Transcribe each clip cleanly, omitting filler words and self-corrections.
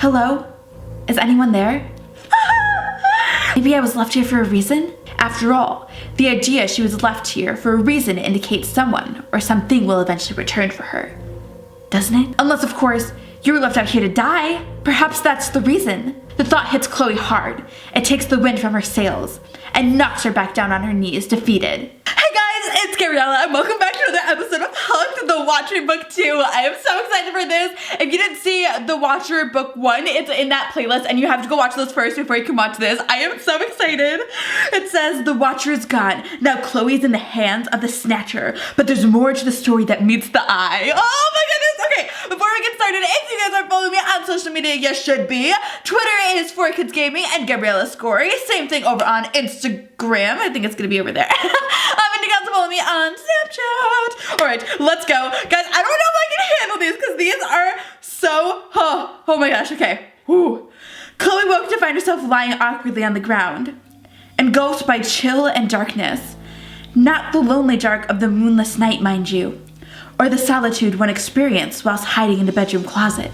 Hello? Is anyone there? Maybe I was left here for a reason? After all, the idea she was left here for a reason indicates someone or something will eventually return for her. Doesn't it? Unless, of course, you were left out here to die. Perhaps that's the reason. The thought hits Chloe hard. It takes the wind from her sails and knocks her back down on her knees, defeated. Hey guys, it's Gabriella and welcome back to another episode of Hooked, the Watcher Book 2. I am so excited for this. If you didn't see The Watcher Book 1, it's in that playlist and you have to go watch those first before you can watch this. I am so excited. It says, the Watcher is gone. Now Chloe's in the hands of the Snatcher, but there's more to the story that meets the eye. Oh my goodness. Okay, before we get started, if you guys aren't following me on social media, you should be. Twitter is for Kids Gaming and Gabriella SKORYS. Same thing over on Instagram. I think it's gonna be over there. And you guys follow me on Snapchat. All right, let's go. Guys, I don't know if I can handle these because these are so, oh my gosh, okay. Whew. Chloe woke to find herself lying awkwardly on the ground, engulfed by chill and darkness. Not the lonely dark of the moonless night, mind you, or the solitude one experienced whilst hiding in a bedroom closet,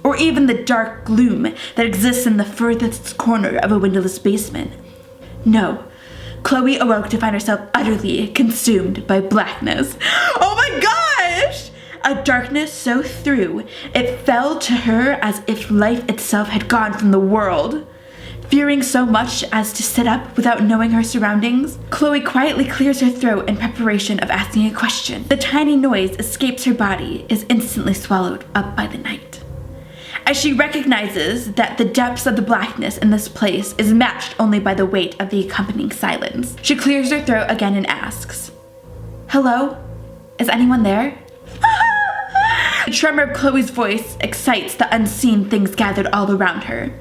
or even the dark gloom that exists in the furthest corner of a windowless basement. No, Chloe awoke to find herself utterly consumed by blackness. Oh my gosh! A darkness so through it fell to her as if life itself had gone from the world. Fearing so much as to sit up without knowing her surroundings, Chloe quietly clears her throat in preparation of asking a question. The tiny noise escapes her body, is instantly swallowed up by the night. As she recognizes that the depths of the blackness in this place is matched only by the weight of the accompanying silence, she clears her throat again and asks, "Hello? Is anyone there?" The tremor of Chloe's voice excites the unseen things gathered all around her.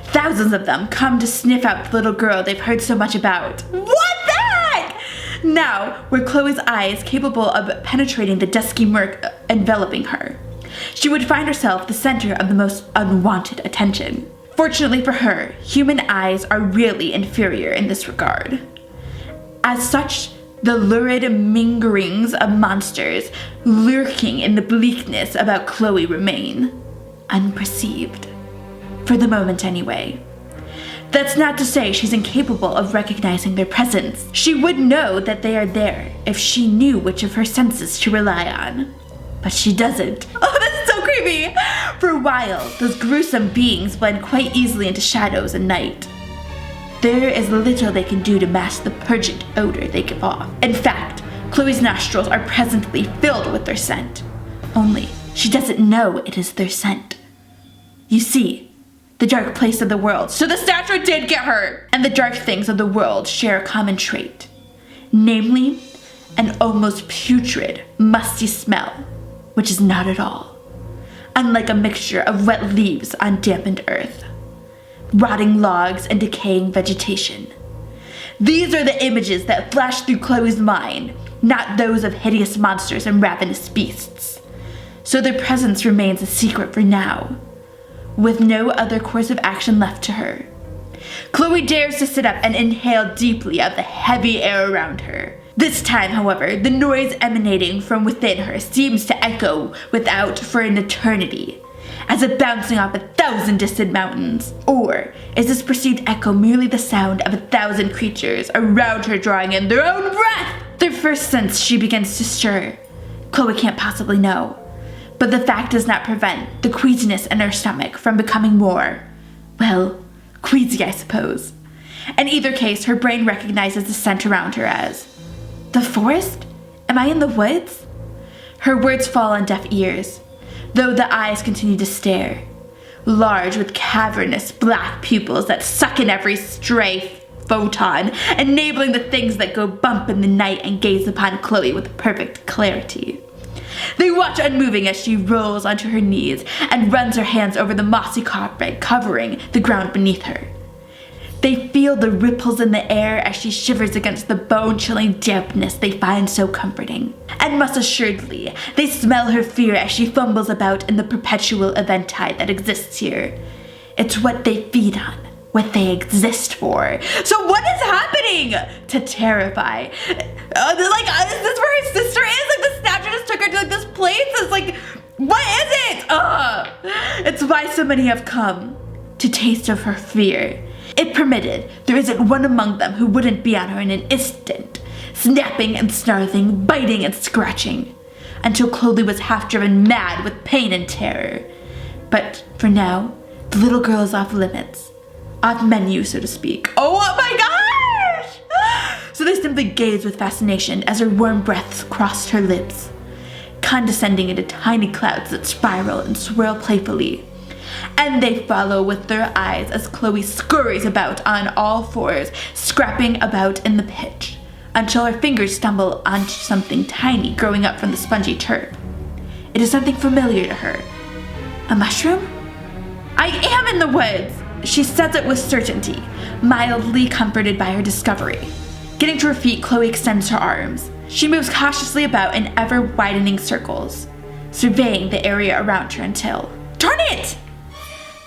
Thousands of them come to sniff out the little girl they've heard so much about. What the heck? Now, were Chloe's eyes capable of penetrating the dusky murk enveloping her, she would find herself the center of the most unwanted attention. Fortunately for her, human eyes are really inferior in this regard. As such, the lurid mingerings of monsters lurking in the bleakness about Chloe remain unperceived. For the moment anyway. That's not to say she's incapable of recognizing their presence. She would know that they are there if she knew which of her senses to rely on. But she doesn't. Oh, that's so creepy! For a while, those gruesome beings blend quite easily into shadows and night. There is little they can do to mask the pungent odor they give off. In fact, Chloe's nostrils are presently filled with their scent. Only, she doesn't know it is their scent. You see, the dark place of the world. So the Snatcher did get hurt! And the dark things of the world share a common trait. Namely, an almost putrid, musty smell, which is not at all unlike a mixture of wet leaves on dampened earth, rotting logs and decaying vegetation. These are the images that flash through Chloe's mind, not those of hideous monsters and ravenous beasts. So their presence remains a secret for now. With no other course of action left to her, Chloe dares to sit up and inhale deeply of the heavy air around her. This time, however, the noise emanating from within her seems to echo without for an eternity, as if bouncing off 1,000 distant mountains. Or is this perceived echo merely the sound of 1,000 creatures around her drawing in their own breath? Their first sense she begins to stir. Chloe can't possibly know. But the fact does not prevent the queasiness in her stomach from becoming more, well, queasy, I suppose. In either case, her brain recognizes the scent around her as, "The forest? Am I in the woods?" Her words fall on deaf ears, though the eyes continue to stare, large with cavernous black pupils that suck in every stray photon, enabling the things that go bump in the night and gaze upon Chloe with perfect clarity. They watch unmoving as she rolls onto her knees and runs her hands over the mossy carpet covering the ground beneath her. They feel the ripples in the air as she shivers against the bone-chilling dampness they find so comforting. And most assuredly, they smell her fear as she fumbles about in the perpetual event-tide that exists here. It's what they feed on, what they exist for. So what is happening to terrify? Is this where her sister is? Like the Snatcher just took her to like this place? It's like What is it? It's why so many have come. To taste of her fear. If permitted, there isn't one among them who wouldn't be on her in an instant, snapping and snarling, biting and scratching, until Chloe was half driven mad with pain and terror. But for now, the little girl is off limits. Off menu, so to speak. Oh my gosh! So they simply gaze with fascination as her warm breaths crossed her lips, condescending into tiny clouds that spiral and swirl playfully. And they follow with their eyes as Chloe scurries about on all fours, scrapping about in the pitch, until her fingers stumble onto something tiny growing up from the spongy turf. It is something familiar to her. A mushroom? I am in the woods! She says it with certainty, mildly comforted by her discovery. Getting to her feet, Chloe extends her arms. She moves cautiously about in ever-widening circles, surveying the area around her until... Darn it!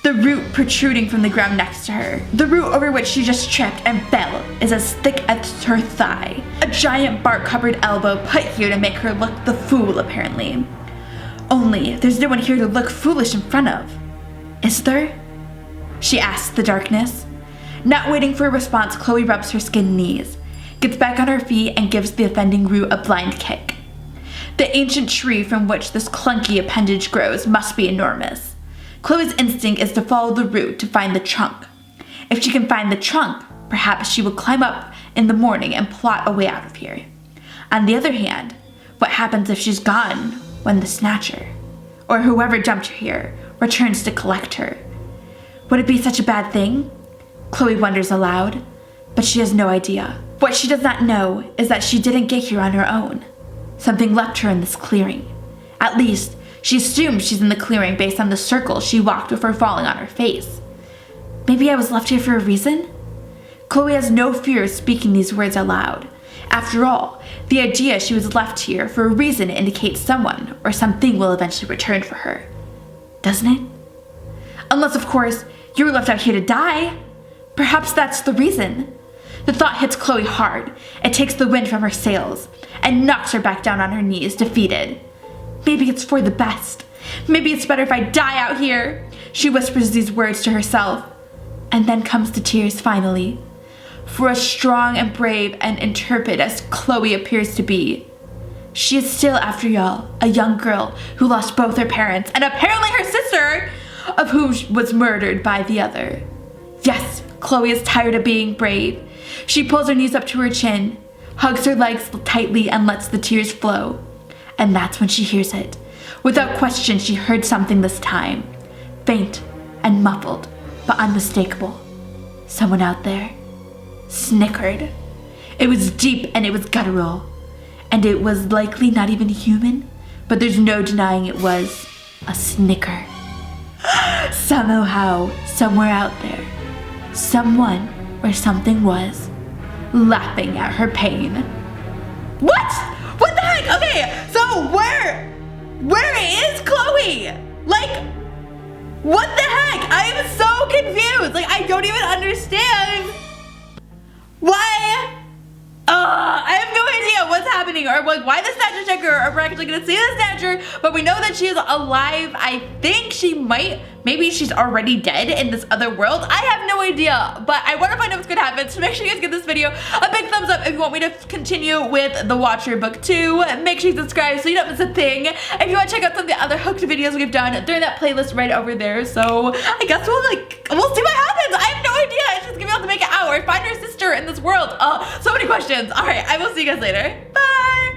The root protruding from the ground next to her, the root over which she just tripped and fell, is as thick as her thigh. A giant bark-covered elbow put here to make her look the fool, apparently. Only, there's no one here to look foolish in front of. Is there? She asks the darkness. Not waiting for a response, Chloe rubs her skinned knees, gets back on her feet, and gives the offending root a blind kick. The ancient tree from which this clunky appendage grows must be enormous. Chloe's instinct is to follow the root to find the trunk. If she can find the trunk, perhaps she will climb up in the morning and plot a way out of here. On the other hand, what happens if she's gone when the snatcher, or whoever jumped her here, returns to collect her? Would it be such a bad thing? Chloe wonders aloud, but she has no idea. What she does not know is that she didn't get here on her own. Something left her in this clearing. At least, she assumes she's in the clearing based on the circle she walked before falling on her face. Maybe I was left here for a reason? Chloe has no fear of speaking these words aloud. After all, the idea she was left here for a reason indicates someone or something will eventually return for her. Doesn't it? Unless, of course, you were left out here to die. Perhaps that's the reason. The thought hits Chloe hard. It takes the wind from her sails and knocks her back down on her knees, defeated. Maybe it's for the best. Maybe it's better if I die out here. She whispers these words to herself, and then comes to tears finally. For as strong and brave and intrepid as Chloe appears to be, she is still, after all, a young girl who lost both her parents and apparently her sister, of whom was murdered by the other. Yes, Chloe is tired of being brave. She pulls her knees up to her chin, hugs her legs tightly, and lets the tears flow. And that's when she hears it. Without question, she heard something this time. Faint and muffled, but unmistakable. Someone out there snickered. It was deep and it was guttural. And it was likely not even human, but there's no denying it was a snicker. Somehow, somewhere out there, someone or something was laughing at her pain. What? What the heck? Okay, so where is Chloe? Like, what the heck? I am so confused. Like, I don't even understand why. I have no idea what's happening or like why the snatcher checker, or we're actually gonna see the snatcher, but we know that she is alive. I think maybe she's already dead in this other world. I have no idea, but I want to find out what's gonna happen. So make sure you guys give this video a big thumbs up if you want me to continue with The Watcher Book 2. Make sure you subscribe so you don't miss a thing. If you want to check out some of the other hooked videos we've done, they're in that playlist right over there. So I guess we'll see what happens. I have no idea. It's just gonna be able to make it out or find her sister in this world. So many questions. All right, I will see you guys later.